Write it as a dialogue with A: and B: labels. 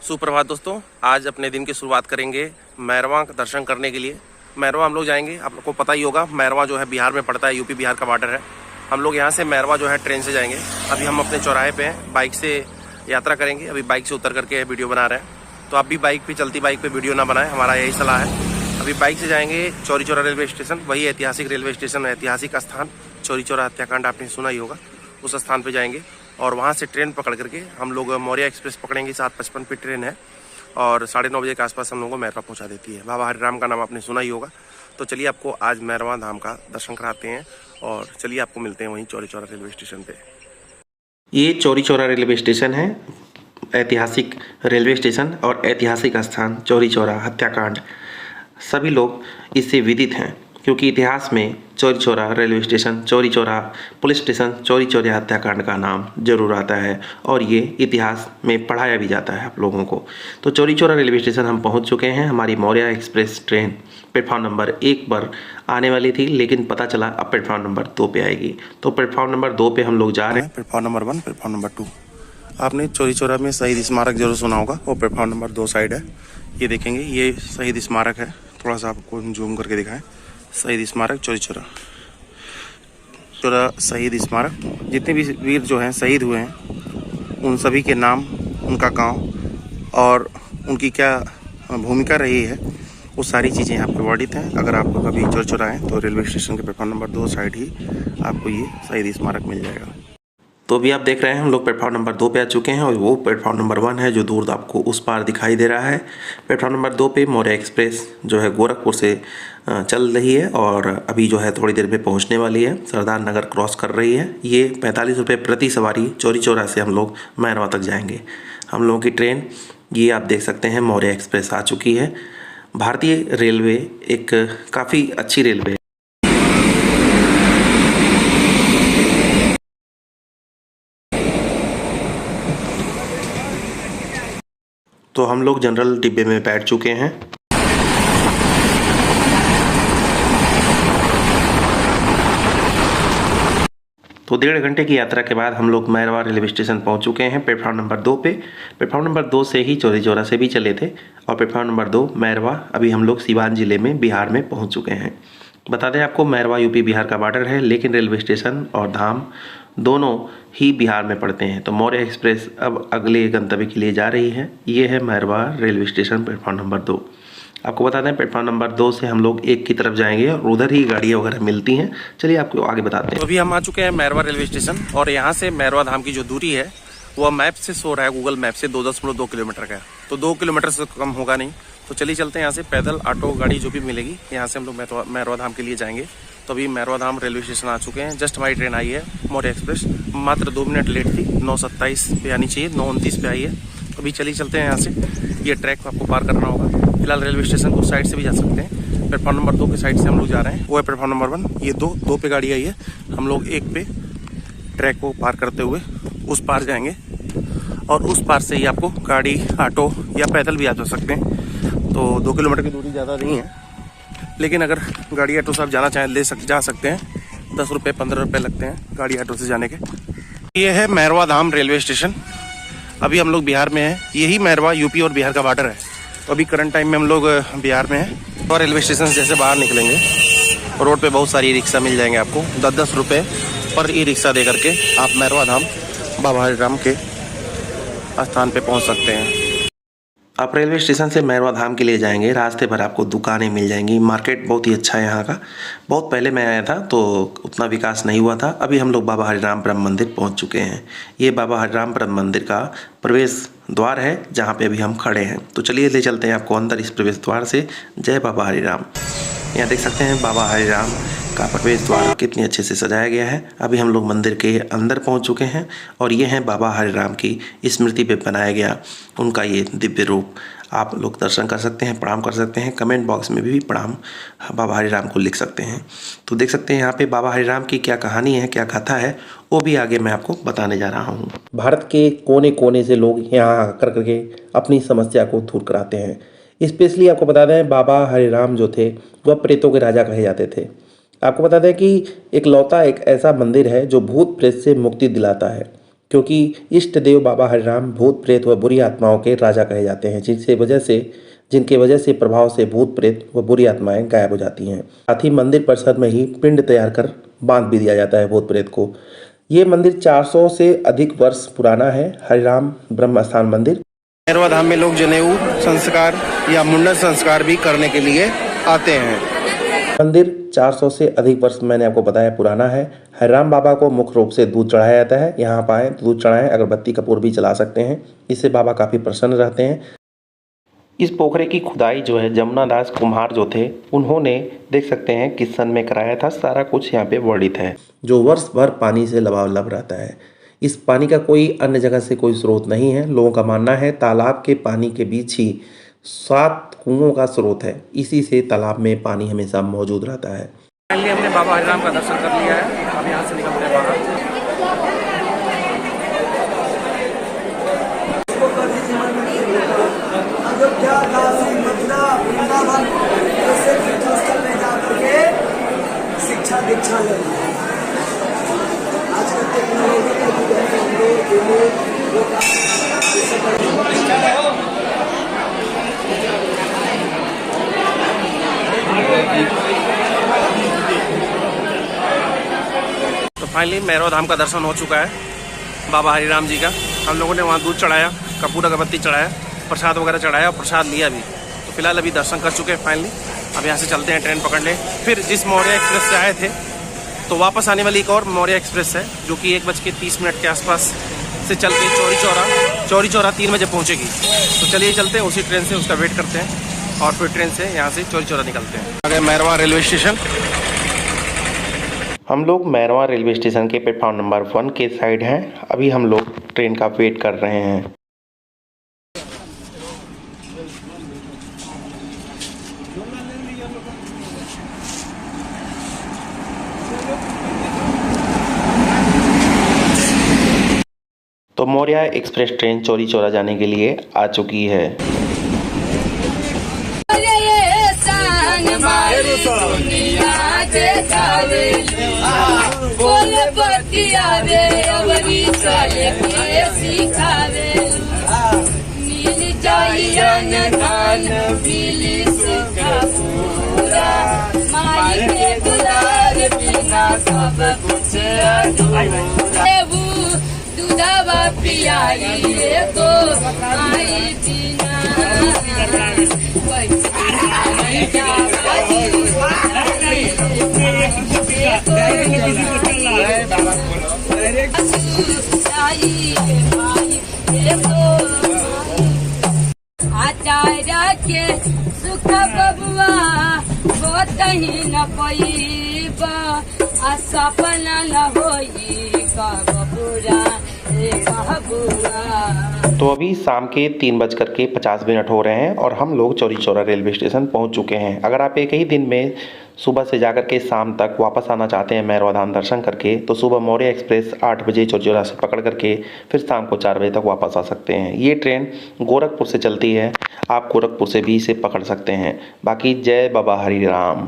A: सुप्रभात दोस्तों, आज अपने दिन की शुरुआत करेंगे मैरवा का दर्शन करने के लिए। मैरवा हम लोग जाएंगे। आप लोग को पता ही होगा, मैरवा जो है बिहार में पड़ता है, यूपी बिहार का बॉर्डर है। हम लोग यहाँ से मैरवा जो है ट्रेन से जाएंगे। अभी हम अपने चौराहे पे हैं, बाइक से यात्रा करेंगे। अभी बाइक से उतर करके वीडियो बना रहे हैं, तो आप भी बाइक पे, चलती बाइक पे वीडियो ना बनाएं, हमारा यही सलाह है। अभी बाइक से जाएंगे चौरी चौरा रेलवे स्टेशन, वही ऐतिहासिक रेलवे स्टेशन, ऐतिहासिक स्थान चौरी चौरा हत्याकांड आपने सुना ही होगा, उस स्थान पे जाएंगे। और वहाँ से ट्रेन पकड़ करके हम लोग मौर्या एक्सप्रेस पकड़ेंगे। 7:55 पे ट्रेन है और 9:30 बजे के आसपास हम लोगों को मैरवा पहुँचा देती है। बाबा हरिराम का नाम आपने सुना ही होगा। तो चलिए आपको आज मैरवा धाम का दर्शन कराते हैं और चलिए आपको मिलते हैं वहीं चौरी चौरा रेलवे स्टेशन पे।
B: ये चौरी चौरा रेलवे स्टेशन है, ऐतिहासिक रेलवे स्टेशन और ऐतिहासिक स्थान चौरी चौरा हत्याकांड। सभी लोग इससे विदित हैं क्योंकि इतिहास में Chauri Chaura railway station, Chauri Chaura police station, Chauri Chaura हत्याकांड का नाम जरूर आता है और ये इतिहास में पढ़ाया भी जाता है आप लोगों को। तो चौरी चौरा रेलवे स्टेशन हम पहुंच चुके हैं। हमारी Maurya express train platform number 1 पर आने वाली थी, लेकिन पता चला अब प्लेटफॉर्म नंबर 2 पे आएगी। तो प्लेटफॉर्म नंबर 2 पे हम लोग जा रहे हैं।
A: Platform number 1, platform number 2। आपने चौरी चौरा में शहीद स्मारक जरूर सुना होगा, वो प्लेटफॉर्म नंबर 2 साइड है। ये देखेंगे, ये शहीद स्मारक है। थोड़ा सा आपको जूम करके दिखाएं। शहीद स्मारक चौरी चौरा, चौरा शहीद स्मारक। जितने भी वीर जो हैं शहीद हुए हैं, उन सभी के नाम, उनका गांव और उनकी क्या भूमिका रही है, वो सारी चीज़ें यहाँ पे वर्णित हैं। अगर आपको कभी चौरी चौरा आए तो रेलवे स्टेशन के प्लेटफॉर्म नंबर 2 साइड ही आपको ये शहीद स्मारक मिल जाएगा।
B: तो अभी आप देख रहे हैं हम लोग प्लेटफॉर्म नंबर 2 पे आ चुके हैं और वो प्लेटफॉर्म नंबर 1 है जो दूर आपको उस पार दिखाई दे रहा है। प्लेटफॉर्म नंबर 2 पे मौर्या एक्सप्रेस जो है गोरखपुर से चल रही है और अभी जो है थोड़ी देर में पहुंचने वाली है। सरदार नगर क्रॉस कर रही है। ये 45 रुपये प्रति सवारी चौरी चौरा से हम लोग मैरवा तक जाएंगे। हम लोगों की ट्रेन ये आप देख सकते हैं मौर्या एक्सप्रेस आ चुकी है। भारतीय रेलवे एक काफ़ी अच्छी रेलवे है। तो हम लोग जनरल डिब्बे में बैठ चुके हैं। तो 1.5 घंटे की यात्रा के बाद हम लोग मैरवा रेलवे स्टेशन पहुंच चुके हैं प्लेटफॉर्म नंबर 2 पे। प्लेटफॉर्म नंबर 2 से ही चौरी चौरा से भी चले थे और प्लेटफॉर्म नंबर 2 मैरवा। अभी हम लोग सीवान जिले में बिहार में पहुंच चुके हैं। बता दें आपको, मैरवा यूपी बिहार का बॉर्डर है, लेकिन रेलवे स्टेशन और धाम दोनों ही बिहार में पड़ते हैं। तो मौर्या एक्सप्रेस अब अगले गंतव्य के लिए जा रही है। ये है Mairwa railway station platform number 2। आपको बता दें प्लेटफॉर्म नंबर 2 से हम लोग 1 की तरफ जाएंगे और उधर ही गाड़ियाँ वगैरह मिलती हैं। चलिए आपको आगे बताते हैं।
A: तो अभी हम आ चुके हैं मैरवा रेलवे स्टेशन और यहाँ से मैरवा धाम की जो दूरी है वह मैप से शो रहा है, गूगल मैप से 2.2 किलोमीटर का है। तो 2 किलोमीटर से कम होगा नहीं। तो चलिए चलते हैं यहाँ से। पैदल, ऑटो, गाड़ी जो भी मिलेगी, यहाँ से हम लोग मैरवा धाम के लिए जाएंगे। तो अभी मैरवा धाम रेलवे स्टेशन आ चुके हैं। जस्ट हमारी ट्रेन आई है मौर्या एक्सप्रेस, मात्र 2 मिनट लेट थी। 9:27 पे आनी चाहिए, 9:29 पे आई है। तो अभी चलिए चलते हैं यहाँ से। ये ट्रैक आपको पार करना होगा। फिलहाल रेलवे स्टेशन को साइड से भी जा सकते हैं। प्लेटफॉर्म नंबर 2 के साइड से हम लोग जा रहे हैं, वो है प्लेटफॉर्म नंबर 1। ये 2 पे गाड़ी आई है। हम लोग 1 पे ट्रैक को पार करते हुए उस पार जाएंगे और उस पार से ही आपको गाड़ी, ऑटो या पैदल भी आ जा सकते हैं। तो 2 किलोमीटर की दूरी ज़्यादा नहीं है, लेकिन अगर गाड़ी ऑटो से आप जाना चाहें जा सकते हैं। 10 रुपये 15 रुपये लगते हैं गाड़ी ऑटो से जाने के। ये है मैरवा धाम रेलवे स्टेशन। अभी हम लोग बिहार में हैं। यही मैरवा यूपी और बिहार का बॉर्डर है। तो अभी करंट टाइम में हम लोग बिहार में हैं और रेलवे स्टेशन से जैसे बाहर निकलेंगे रोड पे बहुत सारी रिक्शा मिल जाएंगे आपको। 10-10 रुपये पर ई रिक्शा दे करके आप मैरवा धाम बाबा हरिराम के स्थान पे पहुंच सकते हैं।
B: आप रेलवे स्टेशन से मैरवा धाम के लिए जाएंगे, रास्ते भर आपको दुकानें मिल जाएंगी। मार्केट बहुत ही अच्छा है यहाँ का। बहुत पहले मैं आया था तो उतना विकास नहीं हुआ था। अभी हम लोग बाबा हरिराम ब्रह्म मंदिर पहुँच चुके हैं। ये बाबा हरिराम ब्रह्म मंदिर का प्रवेश द्वार है जहाँ पे अभी हम खड़े हैं। तो चलिए ले चलते हैं आपको अंदर इस प्रवेश द्वार से। जय बाबा हरिराम। यहाँ देख सकते हैं बाबा हरिराम का प्रवेश द्वार कितनी अच्छे से सजाया गया है। अभी हम लोग मंदिर के अंदर पहुंच चुके हैं और ये हैं बाबा हरिराम की स्मृति पे बनाया गया उनका ये दिव्य रूप। आप लोग दर्शन कर सकते हैं, प्रणाम कर सकते हैं। कमेंट बॉक्स में भी प्रणाम बाबा हरिराम को लिख सकते हैं। तो देख सकते हैं यहाँ पे बाबा हरिराम की क्या कहानी है, क्या कथा है, वो भी आगे मैं आपको बताने जा रहा हूँ। भारत के कोने कोने से लोग यहाँ आकर करके अपनी समस्या को दूर कराते हैं। स्पेशली आपको बता दें, बाबा हरिराम जो थे वह प्रेतों के राजा कहे जाते थे। आपको बता दें कि एक ऐसा मंदिर है जो भूत प्रेत से मुक्ति दिलाता है। क्योंकि इष्ट देव बाबा हरिराम भूत प्रेत व बुरी आत्माओं के राजा कहे जाते हैं, जिनके वजह से प्रभाव से भूत प्रेत व बुरी आत्माएं गायब हो जाती हैं। साथ ही मंदिर परिसर में ही पिंड तैयार कर बांध भी दिया जाता है भूत प्रेत को। ये मंदिर 400 से अधिक वर्ष पुराना है, हरिराम ब्रह्म स्थान मंदिर।
A: मैरवा धाम में लोग जनेऊ संस्कार या मुंडन संस्कार भी करने के लिए आते हैं।
B: मंदिर 400 से अधिक वर्ष मैंने आपको बताया पुराना है। हरिराम बाबा को मुख्य रूप से दूध चढ़ाया जाता है। यहाँ पाए दूध चढ़ाएं, अगरबत्ती कपूर भी जला सकते हैं। इससे बाबा काफ़ी प्रसन्न रहते हैं। इस पोखरे की खुदाई जो है जमुना दास कुम्हार जो थे उन्होंने देख सकते हैं किस सन में कराया था। सारा कुछ यहाँ पे वर्णित है, जो वर्ष भर पानी से लबालब रहता है। इस पानी का कोई अन्य जगह से कोई स्रोत नहीं है। लोगों का मानना है तालाब के पानी के बीच ही 7 कुओं का स्रोत है, इसी से तालाब में पानी हमेशा मौजूद रहता है।
A: फाइनली हमने बाबा हरिराम का दर्शन कर लिया है। अब यहाँ से निकलते हैं बाहर।
C: अयोध्या, काशी, मथुरा, वृंदावन ऐसे तीर्थस्थल में जाकर के शिक्षा दीक्षा लेना है। आजकल टेक्नोलॉजी के युग है,
A: तो फाइनली मैरवा धाम का दर्शन हो चुका है बाबा हरिराम जी का। हम लोगों ने वहाँ दूध चढ़ाया, कपूर अगरबत्ती चढ़ाया, प्रसाद वगैरह चढ़ाया और प्रसाद लिया भी। तो फिलहाल अभी दर्शन कर चुके हैं फाइनली। अब यहाँ से चलते हैं ट्रेन पकड़ने। फिर जिस मौर्य एक्सप्रेस से आए थे तो वापस आने वाली एक और मौर्य एक्सप्रेस है जो कि 1:30 के आसपास से चल के चौरी चौरा 3 बजे पहुँचेगी। तो चलिए चलते हैं उसी ट्रेन से, उसका वेट करते हैं और फिर ट्रेन से यहाँ से चौरी चौरा निकलते हैं। आ गए मैरवा रेलवे स्टेशन।
B: हम लोग मैरवा रेलवे स्टेशन के प्लेटफॉर्म नंबर 1 के साइड हैं। अभी हम लोग ट्रेन का वेट कर रहे हैं। तो मौर्य एक्सप्रेस ट्रेन चौरी चौरा जाने के लिए आ चुकी है।
D: दूधवा पियाई तो आई बिना आचार्य के सुख बबुआ गोतही न पैब आ सपना न होई का बबुरा।
B: तो अभी शाम के 3:50 हो रहे हैं और हम लोग चौरी चौरा रेलवे स्टेशन पहुंच चुके हैं। अगर आप एक ही दिन में सुबह से जाकर के शाम तक वापस आना चाहते हैं मैरवा धाम दर्शन करके, तो सुबह मौर्य एक्सप्रेस 8 बजे चौरी चौरा से पकड़ करके फिर शाम को 4 बजे तक वापस आ सकते हैं। ये ट्रेन गोरखपुर से चलती है, आप गोरखपुर से भी इसे पकड़ सकते हैं। बाकी जय बाबा हरिराम।